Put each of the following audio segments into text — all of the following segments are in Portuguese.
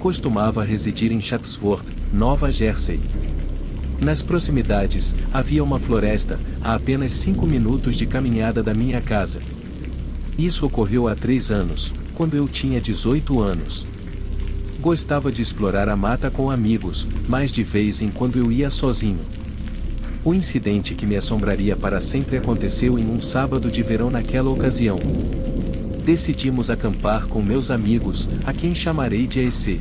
costumava residir em Chatsworth, Nova Jersey. Nas proximidades, havia uma floresta, a apenas 5 minutos de caminhada da minha casa. Isso ocorreu há 3 anos, quando eu tinha 18 anos. Gostava de explorar a mata com amigos, mas de vez em quando eu ia sozinho. O incidente que me assombraria para sempre aconteceu em um sábado de verão naquela ocasião. Decidimos acampar com meus amigos, a quem chamarei de EC.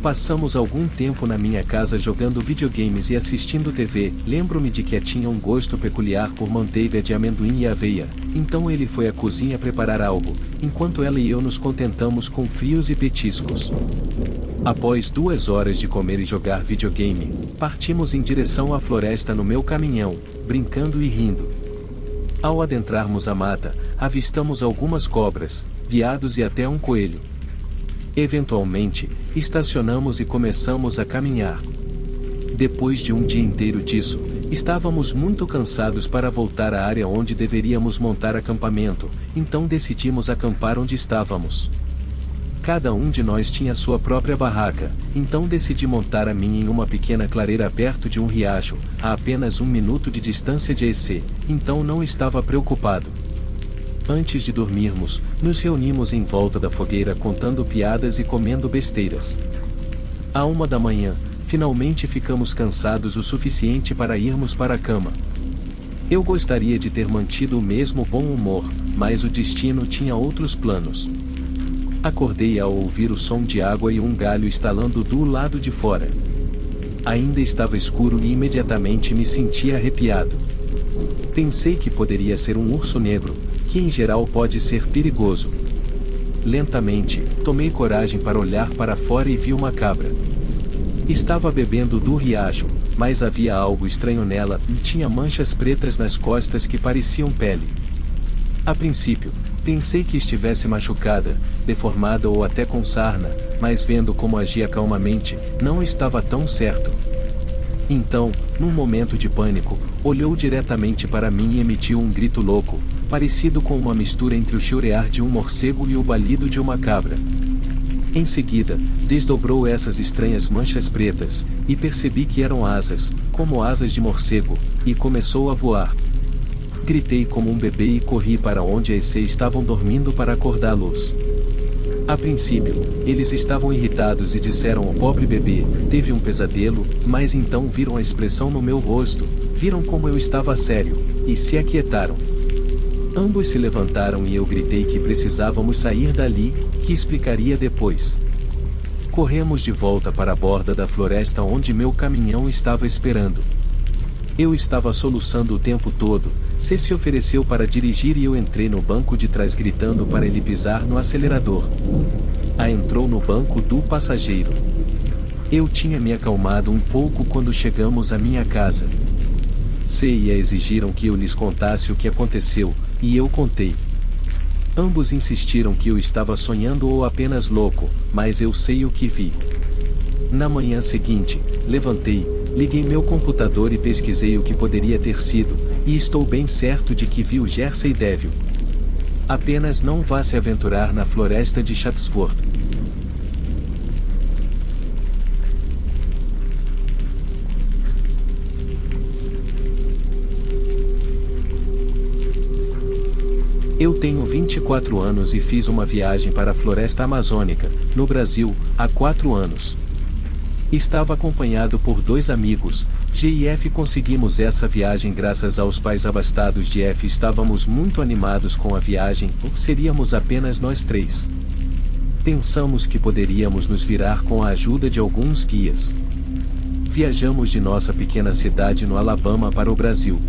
Passamos algum tempo na minha casa jogando videogames e assistindo TV. Lembro-me de que tinha um gosto peculiar por manteiga de amendoim e aveia, então ele foi à cozinha preparar algo, enquanto ela e eu nos contentamos com frios e petiscos. Após 2 horas de comer e jogar videogame, partimos em direção à floresta no meu caminhão, brincando e rindo. Ao adentrarmos a mata, avistamos algumas cobras, veados e até um coelho. Eventualmente, estacionamos e começamos a caminhar. Depois de um dia inteiro disso, estávamos muito cansados para voltar à área onde deveríamos montar acampamento, então decidimos acampar onde estávamos. Cada um de nós tinha sua própria barraca, então decidi montar a minha em uma pequena clareira perto de um riacho, a apenas 1 minuto de distância de EC, então não estava preocupado. Antes de dormirmos, nos reunimos em volta da fogueira contando piadas e comendo besteiras. À 1 da manhã, finalmente ficamos cansados o suficiente para irmos para a cama. Eu gostaria de ter mantido o mesmo bom humor, mas o destino tinha outros planos. Acordei ao ouvir o som de água e um galho estalando do lado de fora. Ainda estava escuro e imediatamente me senti arrepiado. Pensei que poderia ser um urso negro, que em geral pode ser perigoso. Lentamente, tomei coragem para olhar para fora e vi uma cabra. Estava bebendo do riacho, mas havia algo estranho nela e tinha manchas pretas nas costas que pareciam pele. A princípio, pensei que estivesse machucada, deformada ou até com sarna, mas vendo como agia calmamente, não estava tão certo. Então, num momento de pânico, olhou diretamente para mim e emitiu um grito louco, parecido com uma mistura entre o chiurear de um morcego e o balido de uma cabra. Em seguida, desdobrou essas estranhas manchas pretas, e percebi que eram asas, como asas de morcego, e começou a voar. Gritei como um bebê e corri para onde a EC estavam dormindo para acordá-los. A princípio, eles estavam irritados e disseram ao pobre bebê, teve um pesadelo, mas então viram a expressão no meu rosto, viram como eu estava sério, e se aquietaram. Ambos se levantaram e eu gritei que precisávamos sair dali, que explicaria depois. Corremos de volta para a borda da floresta onde meu caminhão estava esperando. Eu estava soluçando o tempo todo, C se ofereceu para dirigir e eu entrei no banco de trás gritando para ele pisar no acelerador. A entrou no banco do passageiro. Eu tinha me acalmado um pouco quando chegamos à minha casa. C e A exigiram que eu lhes contasse o que aconteceu, e eu contei. Ambos insistiram que eu estava sonhando ou apenas louco, mas eu sei o que vi. Na manhã seguinte, levantei, liguei meu computador e pesquisei o que poderia ter sido, e estou bem certo de que vi o Jersey Devil. Apenas não vá se aventurar na floresta de Chatsworth. Eu tenho 24 anos e fiz uma viagem para a floresta amazônica, no Brasil, há 4 anos. Estava acompanhado por 2 amigos, G e F. Conseguimos essa viagem graças aos pais abastados de F. Estávamos muito animados com a viagem, seríamos apenas nós 3. Pensamos que poderíamos nos virar com a ajuda de alguns guias. Viajamos de nossa pequena cidade no Alabama para o Brasil.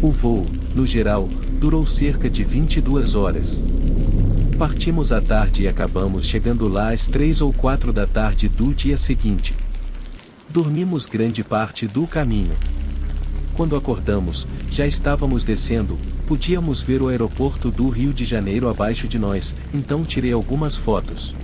O voo, no geral, durou cerca de 22 horas. Partimos à tarde e acabamos chegando lá às 3 ou 4 da tarde do dia seguinte. Dormimos grande parte do caminho. Quando acordamos, já estávamos descendo, podíamos ver o aeroporto do Rio de Janeiro abaixo de nós, então tirei algumas fotos.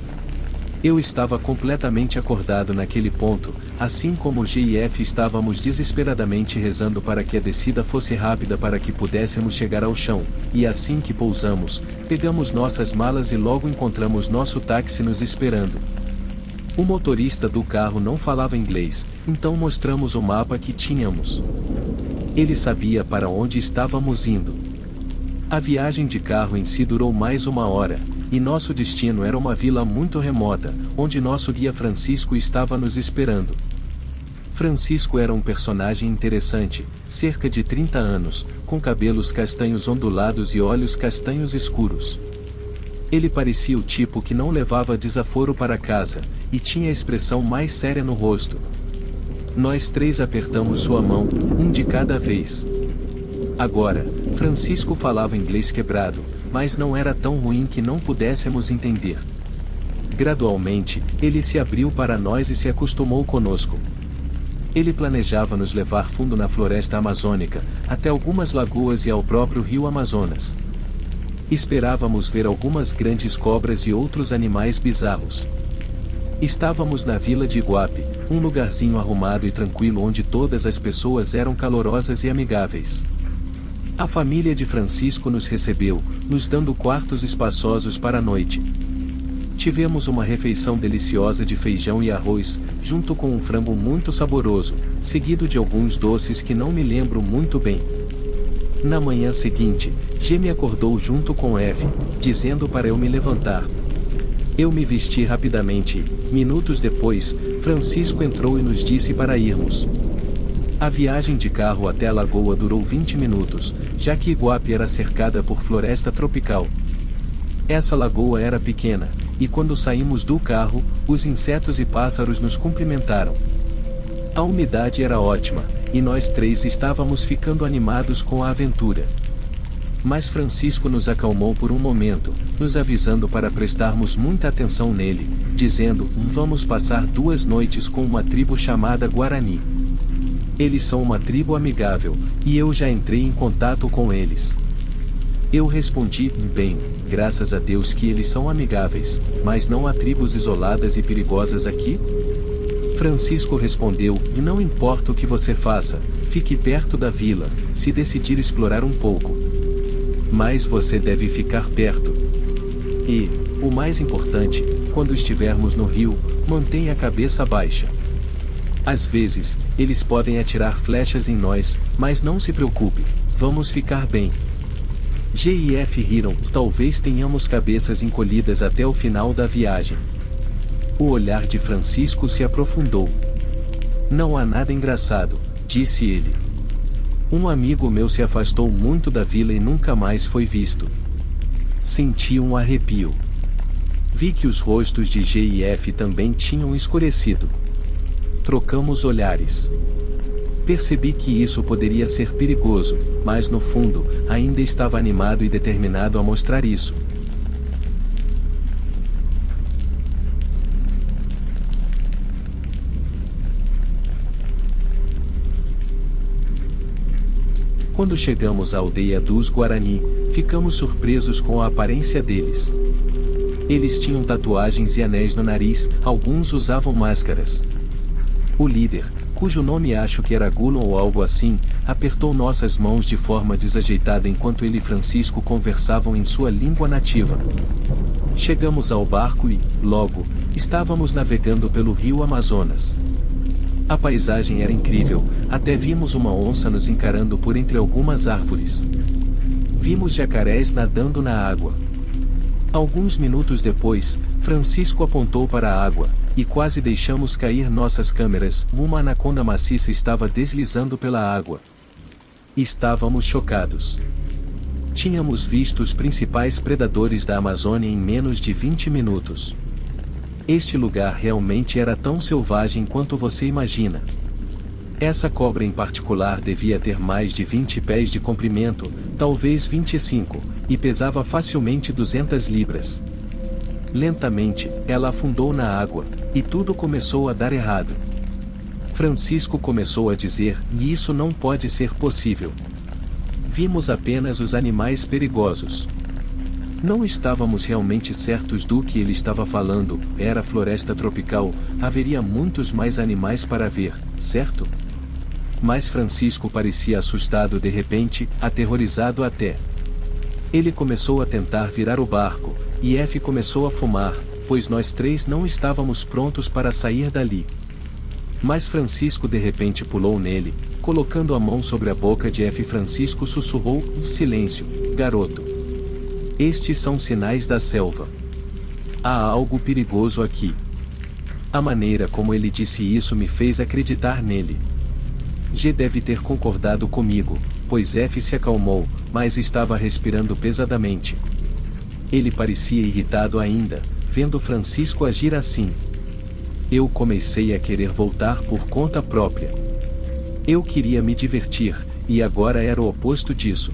Eu estava completamente acordado naquele ponto, assim como G e F estávamos desesperadamente rezando para que a descida fosse rápida para que pudéssemos chegar ao chão, e assim que pousamos, pegamos nossas malas e logo encontramos nosso táxi nos esperando. O motorista do carro não falava inglês, então mostramos o mapa que tínhamos. Ele sabia para onde estávamos indo. A viagem de carro em si durou mais 1 hora, e nosso destino era uma vila muito remota, onde nosso guia Francisco estava nos esperando. Francisco era um personagem interessante, cerca de 30 anos, com cabelos castanhos ondulados e olhos castanhos escuros. Ele parecia o tipo que não levava desaforo para casa, e tinha a expressão mais séria no rosto. Nós 3 apertamos sua mão, um de cada vez. Agora, Francisco falava inglês quebrado, mas não era tão ruim que não pudéssemos entender. Gradualmente, ele se abriu para nós e se acostumou conosco. Ele planejava nos levar fundo na floresta amazônica, até algumas lagoas e ao próprio rio Amazonas. Esperávamos ver algumas grandes cobras e outros animais bizarros. Estávamos na vila de Iguape, um lugarzinho arrumado e tranquilo onde todas as pessoas eram calorosas e amigáveis. A família de Francisco nos recebeu, nos dando quartos espaçosos para a noite. Tivemos uma refeição deliciosa de feijão e arroz, junto com um frango muito saboroso, seguido de alguns doces que não me lembro muito bem. Na manhã seguinte, G me acordou junto com F, dizendo para eu me levantar. Eu me vesti rapidamente e, minutos depois, Francisco entrou e nos disse para irmos. A viagem de carro até a lagoa durou 20 minutos, já que Iguape era cercada por floresta tropical. Essa lagoa era pequena, e quando saímos do carro, os insetos e pássaros nos cumprimentaram. A umidade era ótima, e nós 3 estávamos ficando animados com a aventura. Mas Francisco nos acalmou por um momento, nos avisando para prestarmos muita atenção nele, dizendo: vamos passar 2 noites com uma tribo chamada Guarani. Eles são uma tribo amigável, e eu já entrei em contato com eles. Eu respondi: bem, graças a Deus que eles são amigáveis, mas não há tribos isoladas e perigosas aqui? Francisco respondeu: não importa o que você faça, fique perto da vila, se decidir explorar um pouco. Mas você deve ficar perto. E, o mais importante, quando estivermos no rio, mantenha a cabeça baixa. Às vezes, eles podem atirar flechas em nós, mas não se preocupe, vamos ficar bem. G e F riram: talvez tenhamos cabeças encolhidas até o final da viagem. O olhar de Francisco se aprofundou. Não há nada engraçado, disse ele. Um amigo meu se afastou muito da vila e nunca mais foi visto. Senti um arrepio. Vi que os rostos de G e F também tinham escurecido. Trocamos olhares. Percebi que isso poderia ser perigoso, mas no fundo, ainda estava animado e determinado a mostrar isso. Quando chegamos à aldeia dos Guarani, ficamos surpresos com a aparência deles. Eles tinham tatuagens e anéis no nariz, alguns usavam máscaras. O líder, cujo nome acho que era Gulon ou algo assim, apertou nossas mãos de forma desajeitada enquanto ele e Francisco conversavam em sua língua nativa. Chegamos ao barco e, logo, estávamos navegando pelo rio Amazonas. A paisagem era incrível, até vimos uma onça nos encarando por entre algumas árvores. Vimos jacarés nadando na água. Alguns minutos depois, Francisco apontou para a água, e quase deixamos cair nossas câmeras. Uma anaconda maciça estava deslizando pela água. Estávamos chocados. Tínhamos visto os principais predadores da Amazônia em menos de 20 minutos. Este lugar realmente era tão selvagem quanto você imagina. Essa cobra em particular devia ter mais de 20 pés de comprimento, talvez 25, e pesava facilmente 200 libras. Lentamente, ela afundou na água, e tudo começou a dar errado. Francisco começou a dizer: isso não pode ser possível. Vimos apenas os animais perigosos. Não estávamos realmente certos do que ele estava falando, era floresta tropical, haveria muitos mais animais para ver, certo? Mas Francisco parecia assustado de repente, aterrorizado até. Ele começou a tentar virar o barco, e F começou a fumar, pois nós três não estávamos prontos para sair dali. Mas Francisco de repente pulou nele, colocando a mão sobre a boca de F. Francisco sussurrou: silêncio, garoto. Estes são sinais da selva. Há algo perigoso aqui. A maneira como ele disse isso me fez acreditar nele. G deve ter concordado comigo, pois F se acalmou, mas estava respirando pesadamente. Ele parecia irritado ainda, vendo Francisco agir assim. Eu comecei a querer voltar por conta própria. Eu queria me divertir, e agora era o oposto disso.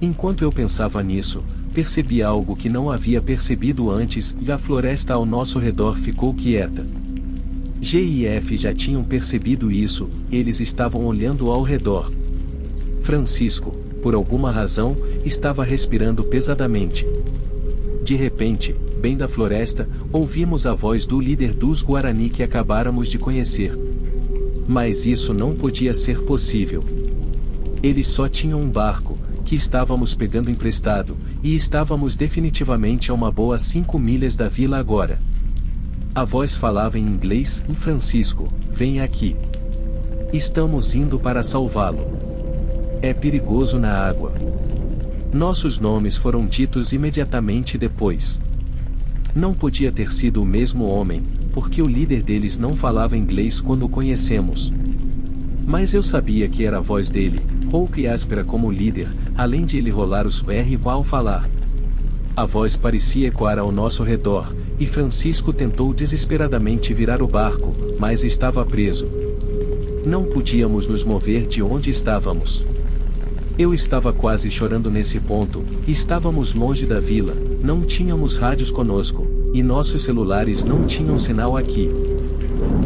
Enquanto eu pensava nisso, percebi algo que não havia percebido antes, e a floresta ao nosso redor ficou quieta. G e F já tinham percebido isso, eles estavam olhando ao redor. Francisco, por alguma razão, estava respirando pesadamente. De repente, bem da floresta, ouvimos a voz do líder dos Guarani que acabáramos de conhecer. Mas isso não podia ser possível. Eles só tinham um barco, que estávamos pegando emprestado, e estávamos definitivamente a uma boa 5 milhas da vila agora. A voz falava em inglês: Francisco, vem aqui. Estamos indo para salvá-lo. É perigoso na água. Nossos nomes foram ditos imediatamente depois. Não podia ter sido o mesmo homem, porque o líder deles não falava inglês quando o conhecemos. Mas eu sabia que era a voz dele, rouca e áspera como o líder, além de ele rolar os R ao falar. A voz parecia ecoar ao nosso redor, e Francisco tentou desesperadamente virar o barco, mas estava preso. Não podíamos nos mover de onde estávamos. Eu estava quase chorando nesse ponto, estávamos longe da vila, não tínhamos rádios conosco, e nossos celulares não tinham sinal aqui.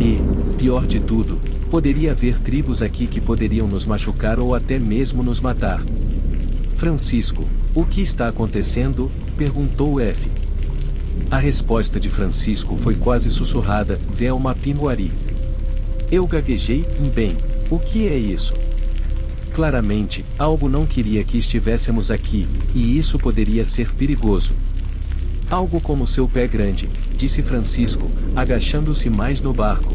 E, pior de tudo, poderia haver tribos aqui que poderiam nos machucar ou até mesmo nos matar. Francisco, o que está acontecendo? Perguntou F. A resposta de Francisco foi quase sussurrada: Velma Pinguari. Eu gaguejei: bem, o que é isso? Claramente, algo não queria que estivéssemos aqui, e isso poderia ser perigoso. Algo como seu pé grande, disse Francisco, agachando-se mais no barco.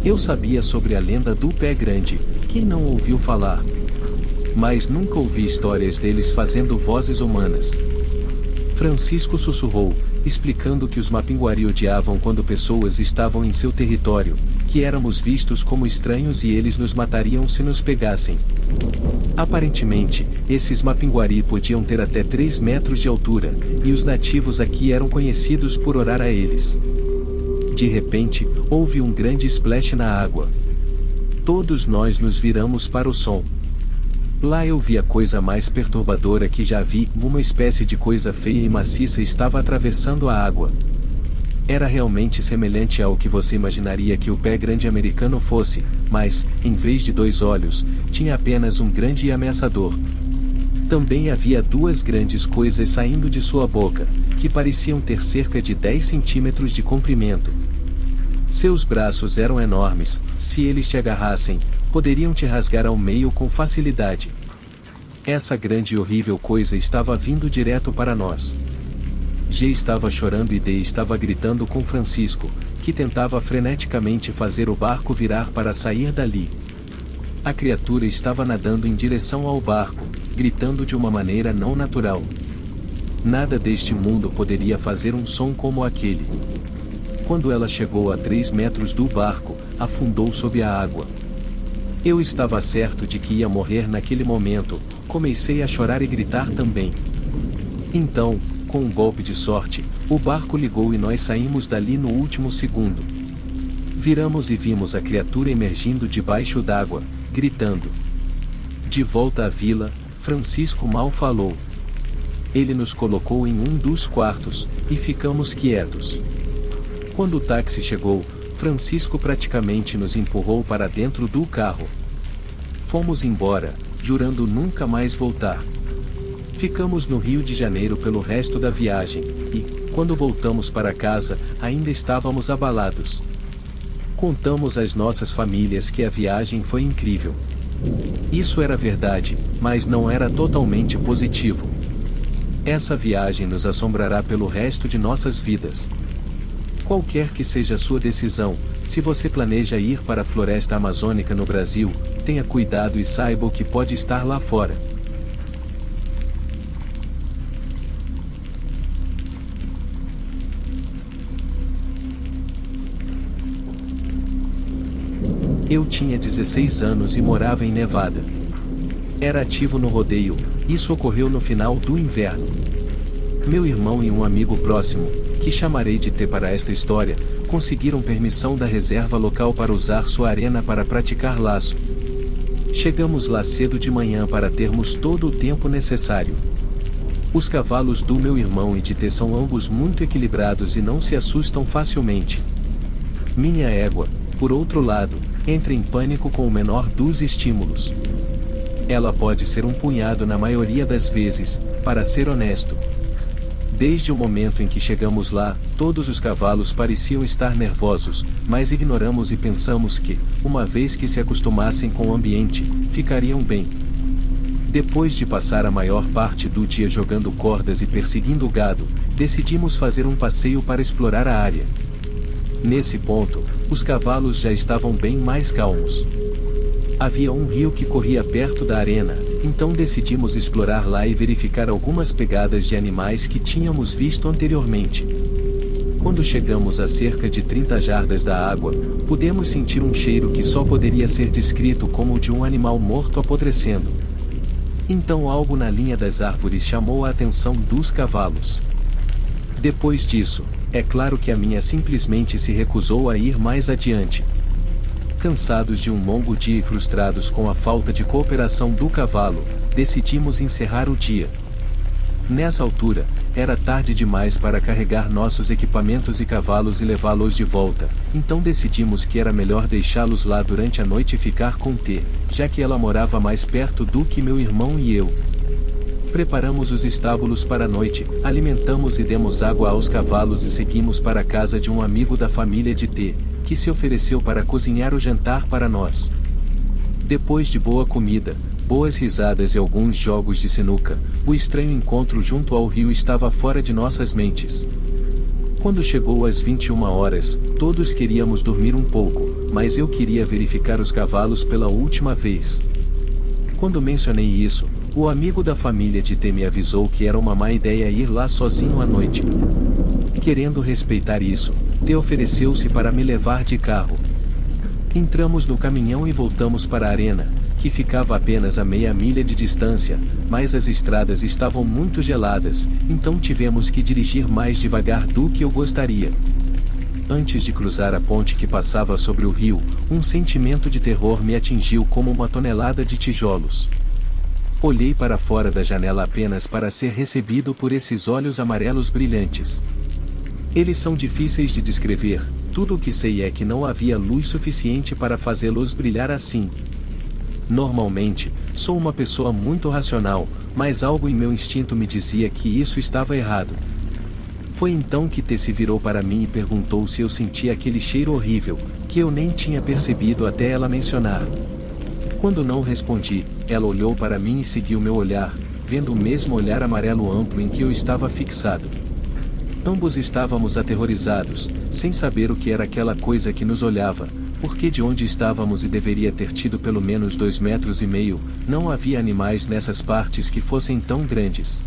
Eu sabia sobre a lenda do pé grande, quem não ouviu falar? Mas nunca ouvi histórias deles fazendo vozes humanas. Francisco sussurrou, explicando que os Mapinguari odiavam quando pessoas estavam em seu território, que éramos vistos como estranhos e eles nos matariam se nos pegassem. Aparentemente, esses Mapinguari podiam ter até 3 metros de altura, e os nativos aqui eram conhecidos por orar a eles. De repente, houve um grande splash na água. Todos nós nos viramos para o som. Lá eu vi a coisa mais perturbadora que já vi, uma espécie de coisa feia e maciça estava atravessando a água. Era realmente semelhante ao que você imaginaria que o pé grande americano fosse, mas, em vez de 2 olhos, tinha apenas um grande e ameaçador. Também havia 2 grandes coisas saindo de sua boca, que pareciam ter cerca de 10 centímetros de comprimento. Seus braços eram enormes, se eles te agarrassem, poderiam te rasgar ao meio com facilidade. Essa grande e horrível coisa estava vindo direto para nós. G estava chorando e D estava gritando com Francisco, que tentava freneticamente fazer o barco virar para sair dali. A criatura estava nadando em direção ao barco, gritando de uma maneira não natural. Nada deste mundo poderia fazer um som como aquele. Quando ela chegou a 3 metros do barco, afundou sob a água. Eu estava certo de que ia morrer naquele momento, comecei a chorar e gritar também. Então, com um golpe de sorte, o barco ligou e nós saímos dali no último segundo. Viramos e vimos a criatura emergindo debaixo d'água, gritando. De volta à vila, Francisco mal falou. Ele nos colocou em um dos quartos, e ficamos quietos. Quando o táxi chegou, Francisco praticamente nos empurrou para dentro do carro. Fomos embora, jurando nunca mais voltar. Ficamos no Rio de Janeiro pelo resto da viagem, e, quando voltamos para casa, ainda estávamos abalados. Contamos às nossas famílias que a viagem foi incrível. Isso era verdade, mas não era totalmente positivo. Essa viagem nos assombrará pelo resto de nossas vidas. Qualquer que seja a sua decisão, se você planeja ir para a floresta amazônica no Brasil, tenha cuidado e saiba o que pode estar lá fora. Eu tinha 16 anos e morava em Nevada. Era ativo no rodeio, isso ocorreu no final do inverno. Meu irmão e um amigo próximo, que chamarei de T para esta história, conseguiram permissão da reserva local para usar sua arena para praticar laço. Chegamos lá cedo de manhã para termos todo o tempo necessário. Os cavalos do meu irmão e de T são ambos muito equilibrados e não se assustam facilmente. Minha égua, por outro lado, entra em pânico com o menor dos estímulos. Ela pode ser um punhado na maioria das vezes, para ser honesto. Desde o momento em que chegamos lá, todos os cavalos pareciam estar nervosos, mas ignoramos e pensamos que, uma vez que se acostumassem com o ambiente, ficariam bem. Depois de passar a maior parte do dia jogando cordas e perseguindo o gado, decidimos fazer um passeio para explorar a área. Nesse ponto, os cavalos já estavam bem mais calmos. Havia um rio que corria perto da arena, então decidimos explorar lá e verificar algumas pegadas de animais que tínhamos visto anteriormente. Quando chegamos a cerca de 30 jardas da água, pudemos sentir um cheiro que só poderia ser descrito como o de um animal morto apodrecendo. Então algo na linha das árvores chamou a atenção dos cavalos. Depois disso, é claro que a minha simplesmente se recusou a ir mais adiante. Cansados de um longo dia e frustrados com a falta de cooperação do cavalo, decidimos encerrar o dia. Nessa altura, era tarde demais para carregar nossos equipamentos e cavalos e levá-los de volta, então decidimos que era melhor deixá-los lá durante a noite e ficar com T, já que ela morava mais perto do que meu irmão e eu. Preparamos os estábulos para a noite, alimentamos e demos água aos cavalos e seguimos para a casa de um amigo da família de T, que se ofereceu para cozinhar o jantar para nós. Depois de boa comida, boas risadas e alguns jogos de sinuca, o estranho encontro junto ao rio estava fora de nossas mentes. Quando chegou às 21 horas, todos queríamos dormir um pouco, mas eu queria verificar os cavalos pela última vez. Quando mencionei isso, o amigo da família de T me avisou que era uma má ideia ir lá sozinho à noite. Querendo respeitar isso, T ofereceu-se para me levar de carro. Entramos no caminhão e voltamos para a arena, que ficava apenas a meia milha de distância, mas as estradas estavam muito geladas, então tivemos que dirigir mais devagar do que eu gostaria. Antes de cruzar a ponte que passava sobre o rio, um sentimento de terror me atingiu como uma tonelada de tijolos. Olhei para fora da janela apenas para ser recebido por esses olhos amarelos brilhantes. Eles são difíceis de descrever, tudo o que sei é que não havia luz suficiente para fazê-los brilhar assim. Normalmente, sou uma pessoa muito racional, mas algo em meu instinto me dizia que isso estava errado. Foi então que T se virou para mim e perguntou se eu sentia aquele cheiro horrível, que eu nem tinha percebido até ela mencionar. Quando não respondi, ela olhou para mim e seguiu meu olhar, vendo o mesmo olhar amarelo amplo em que eu estava fixado. Ambos estávamos aterrorizados, sem saber o que era aquela coisa que nos olhava, porque de onde estávamos e deveria ter tido pelo menos 2,5 metros, não havia animais nessas partes que fossem tão grandes.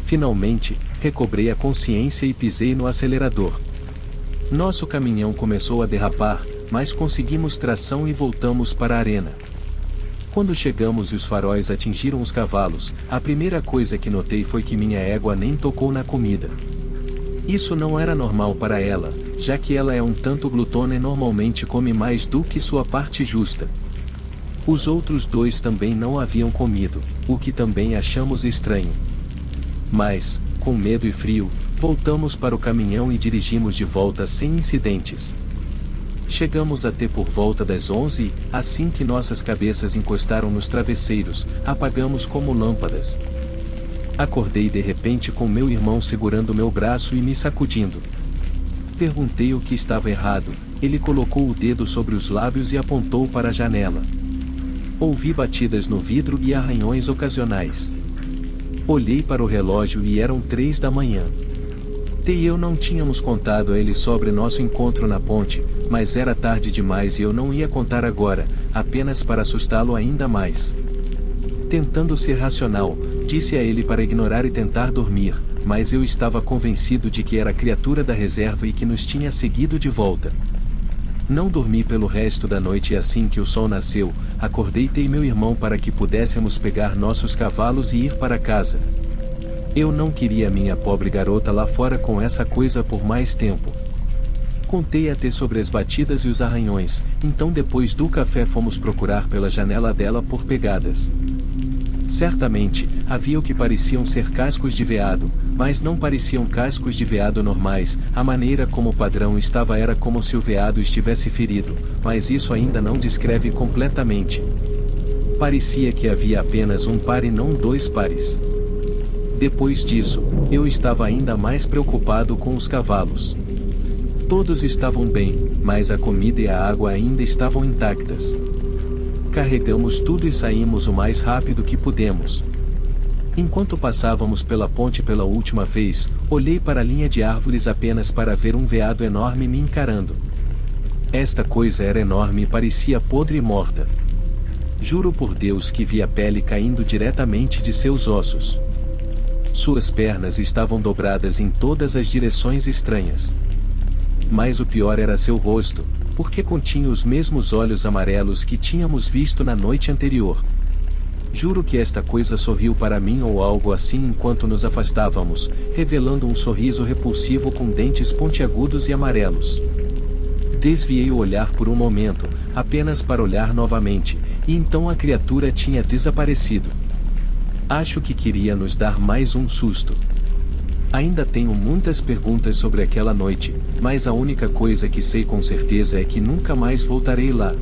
Finalmente, recobrei a consciência e pisei no acelerador. Nosso caminhão começou a derrapar, mas conseguimos tração e voltamos para a arena. Quando chegamos e os faróis atingiram os cavalos, a primeira coisa que notei foi que minha égua nem tocou na comida. Isso não era normal para ela, já que ela é um tanto glutona e normalmente come mais do que sua parte justa. Os outros dois também não haviam comido, o que também achamos estranho. Mas, com medo e frio, voltamos para o caminhão e dirigimos de volta sem incidentes. Chegamos a T por volta das 11 e, assim que nossas cabeças encostaram nos travesseiros, apagamos como lâmpadas. Acordei de repente com meu irmão segurando meu braço e me sacudindo. Perguntei o que estava errado, ele colocou o dedo sobre os lábios e apontou para a janela. Ouvi batidas no vidro e arranhões ocasionais. Olhei para o relógio e eram 3 da manhã. T e eu não tínhamos contado a ele sobre nosso encontro na ponte, mas era tarde demais e eu não ia contar agora, apenas para assustá-lo ainda mais. Tentando ser racional, disse a ele para ignorar e tentar dormir, mas eu estava convencido de que era criatura da reserva e que nos tinha seguido de volta. Não dormi pelo resto da noite e assim que o sol nasceu, acordei T e meu irmão para que pudéssemos pegar nossos cavalos e ir para casa. Eu não queria minha pobre garota lá fora com essa coisa por mais tempo. Contei a T sobre as batidas e os arranhões, então depois do café fomos procurar pela janela dela por pegadas. Certamente, havia o que pareciam ser cascos de veado, mas não pareciam cascos de veado normais, a maneira como o padrão estava era como se o veado estivesse ferido, mas isso ainda não descreve completamente. Parecia que havia apenas um par e não 2 pares. Depois disso, eu estava ainda mais preocupado com os cavalos. Todos estavam bem, mas a comida e a água ainda estavam intactas. Carregamos tudo e saímos o mais rápido que pudemos. Enquanto passávamos pela ponte pela última vez, olhei para a linha de árvores apenas para ver um veado enorme me encarando. Esta coisa era enorme e parecia podre e morta. Juro por Deus que vi a pele caindo diretamente de seus ossos. Suas pernas estavam dobradas em todas as direções estranhas. Mas o pior era seu rosto, porque continha os mesmos olhos amarelos que tínhamos visto na noite anterior. Juro que esta coisa sorriu para mim ou algo assim enquanto nos afastávamos, revelando um sorriso repulsivo com dentes pontiagudos e amarelos. Desviei o olhar por um momento, apenas para olhar novamente, e então a criatura tinha desaparecido. Acho que queria nos dar mais um susto. Ainda tenho muitas perguntas sobre aquela noite, mas a única coisa que sei com certeza é que nunca mais voltarei lá.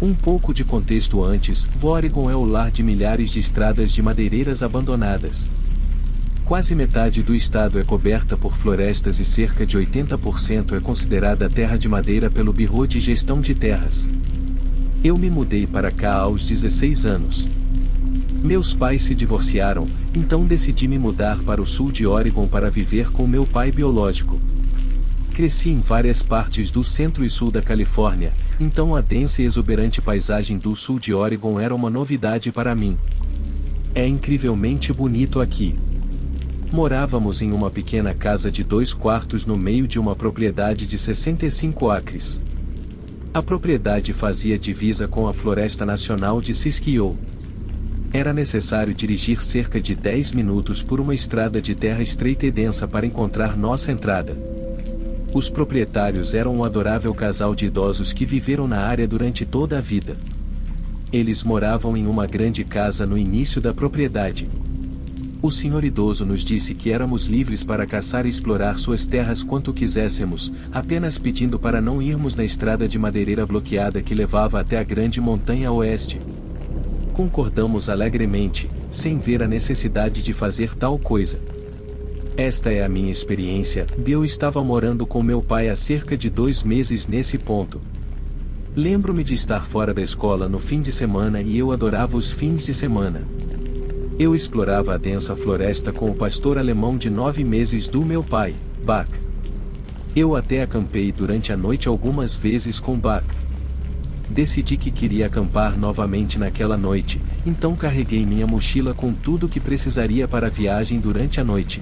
Um pouco de contexto antes, Oregon é o lar de milhares de estradas de madeireiras abandonadas. Quase metade do estado é coberta por florestas e cerca de 80% é considerada terra de madeira pelo Bureau de Gestão de Terras. Eu me mudei para cá aos 16 anos. Meus pais se divorciaram, então decidi me mudar para o sul de Oregon para viver com meu pai biológico. Cresci em várias partes do centro e sul da Califórnia, então a densa e exuberante paisagem do sul de Oregon era uma novidade para mim. É incrivelmente bonito aqui. Morávamos em uma pequena casa de 2 quartos no meio de uma propriedade de 65 acres. A propriedade fazia divisa com a Floresta Nacional de Siskiyou. Era necessário dirigir cerca de 10 minutos por uma estrada de terra estreita e densa para encontrar nossa entrada. Os proprietários eram um adorável casal de idosos que viveram na área durante toda a vida. Eles moravam em uma grande casa no início da propriedade. O senhor idoso nos disse que éramos livres para caçar e explorar suas terras quanto quiséssemos, apenas pedindo para não irmos na estrada de madeireira bloqueada que levava até a grande montanha a oeste. Concordamos alegremente, sem ver a necessidade de fazer tal coisa. Esta é a minha experiência. Eu estava morando com meu pai há cerca de 2 meses nesse ponto. Lembro-me de estar fora da escola no fim de semana e eu adorava os fins de semana. Eu explorava a densa floresta com o pastor alemão de 9 meses do meu pai, Buck. Eu até acampei durante a noite algumas vezes com Buck. Decidi que queria acampar novamente naquela noite, então carreguei minha mochila com tudo o que precisaria para a viagem durante a noite.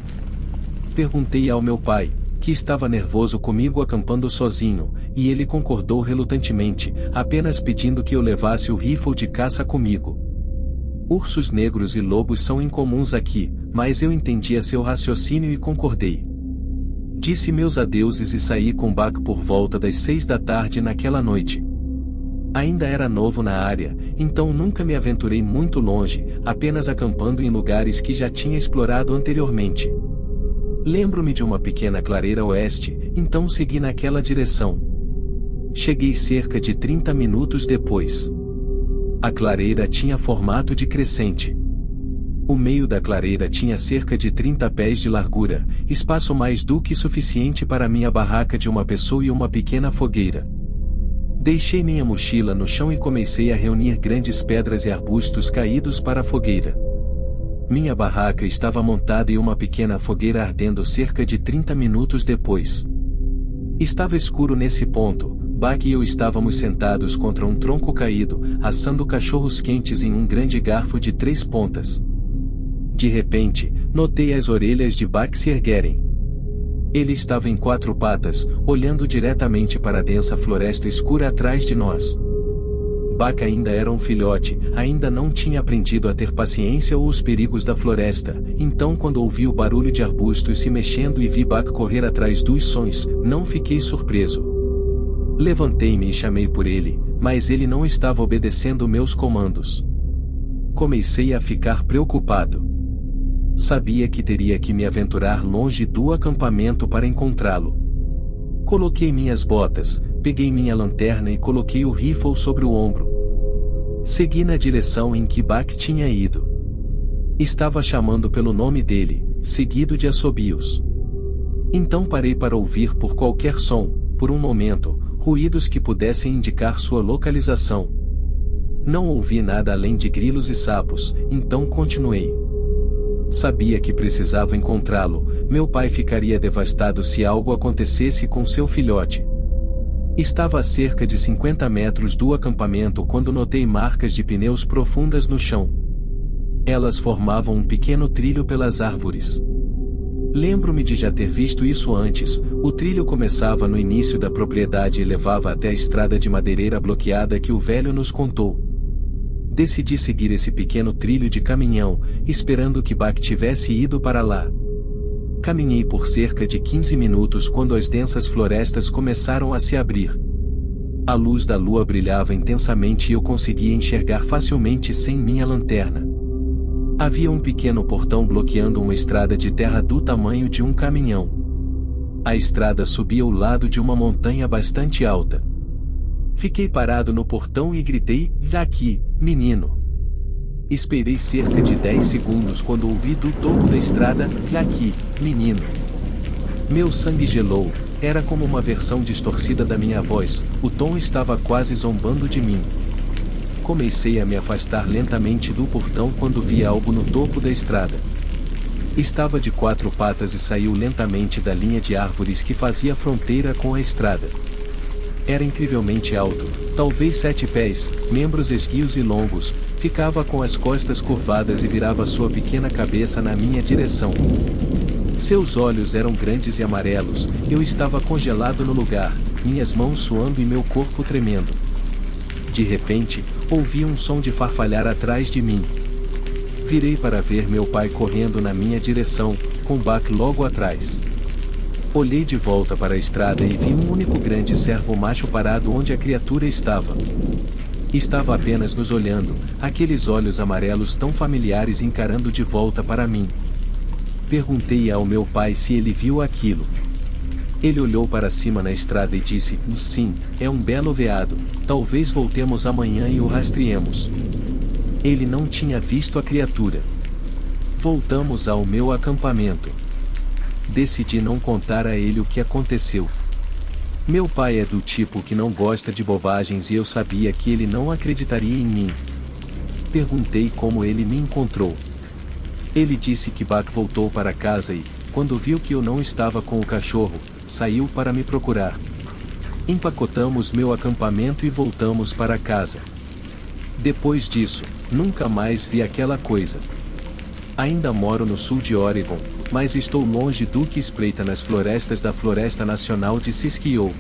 Perguntei ao meu pai, que estava nervoso comigo acampando sozinho, e ele concordou relutantemente, apenas pedindo que eu levasse o rifle de caça comigo. Ursos negros e lobos são incomuns aqui, mas eu entendia seu raciocínio e concordei. Disse meus adeuses e saí com Buck por volta das 6 da tarde naquela noite. Ainda era novo na área, então nunca me aventurei muito longe, apenas acampando em lugares que já tinha explorado anteriormente. Lembro-me de uma pequena clareira a oeste, então segui naquela direção. Cheguei cerca de 30 minutos depois. A clareira tinha formato de crescente. O meio da clareira tinha cerca de 30 pés de largura, espaço mais do que suficiente para minha barraca de uma pessoa e uma pequena fogueira. Deixei minha mochila no chão e comecei a reunir grandes pedras e arbustos caídos para a fogueira. Minha barraca estava montada e uma pequena fogueira ardendo cerca de 30 minutos depois. Estava escuro nesse ponto. Buck e eu estávamos sentados contra um tronco caído, assando cachorros quentes em um grande garfo de 3 pontas. De repente, notei as orelhas de Buck se erguerem. Ele estava em 4 patas, olhando diretamente para a densa floresta escura atrás de nós. Buck ainda era um filhote, ainda não tinha aprendido a ter paciência ou os perigos da floresta, então quando ouvi o barulho de arbustos se mexendo e vi Buck correr atrás dos sons, não fiquei surpreso. Levantei-me e chamei por ele, mas ele não estava obedecendo meus comandos. Comecei a ficar preocupado. Sabia que teria que me aventurar longe do acampamento para encontrá-lo. Coloquei minhas botas, peguei minha lanterna e coloquei o rifle sobre o ombro. Segui na direção em que Buck tinha ido. Estava chamando pelo nome dele, seguido de assobios. Então parei para ouvir por qualquer som, por um momento, ruídos que pudessem indicar sua localização. Não ouvi nada além de grilos e sapos, então continuei. Sabia que precisava encontrá-lo, meu pai ficaria devastado se algo acontecesse com seu filhote. Estava a cerca de 50 metros do acampamento quando notei marcas de pneus profundas no chão. Elas formavam um pequeno trilho pelas árvores. Lembro-me de já ter visto isso antes. O trilho começava no início da propriedade e levava até a estrada de madeireira bloqueada que o velho nos contou. Decidi seguir esse pequeno trilho de caminhão, esperando que Buck tivesse ido para lá. Caminhei por cerca de 15 minutos quando as densas florestas começaram a se abrir. A luz da lua brilhava intensamente e eu conseguia enxergar facilmente sem minha lanterna. Havia um pequeno portão bloqueando uma estrada de terra do tamanho de um caminhão. A estrada subia ao lado de uma montanha bastante alta. Fiquei parado no portão e gritei, "Daqui, menino!" Esperei cerca de 10 segundos quando ouvi do topo da estrada, "Daqui, menino!" Meu sangue gelou, era como uma versão distorcida da minha voz, o tom estava quase zombando de mim. Comecei a me afastar lentamente do portão quando vi algo no topo da estrada. Estava de 4 patas e saiu lentamente da linha de árvores que fazia fronteira com a estrada. Era incrivelmente alto, talvez 7 pés, membros esguios e longos, ficava com as costas curvadas e virava sua pequena cabeça na minha direção. Seus olhos eram grandes e amarelos, eu estava congelado no lugar, minhas mãos suando e meu corpo tremendo. De repente, ouvi um som de farfalhar atrás de mim. Virei para ver meu pai correndo na minha direção, com Buck logo atrás. Olhei de volta para a estrada e vi um único grande cervo macho parado onde a criatura estava. Estava apenas nos olhando, aqueles olhos amarelos tão familiares encarando de volta para mim. Perguntei ao meu pai se ele viu aquilo. Ele olhou para cima na estrada e disse, "Sim, é um belo veado, talvez voltemos amanhã e o rastreemos." Ele não tinha visto a criatura. Voltamos ao meu acampamento. Decidi não contar a ele o que aconteceu. Meu pai é do tipo que não gosta de bobagens e eu sabia que ele não acreditaria em mim. Perguntei como ele me encontrou. Ele disse que Buck voltou para casa e, quando viu que eu não estava com o cachorro, saiu para me procurar. Empacotamos meu acampamento e voltamos para casa. Depois disso, nunca mais vi aquela coisa. Ainda moro no sul de Oregon, mas estou longe do que espreita nas florestas da Floresta Nacional de Siskiyou.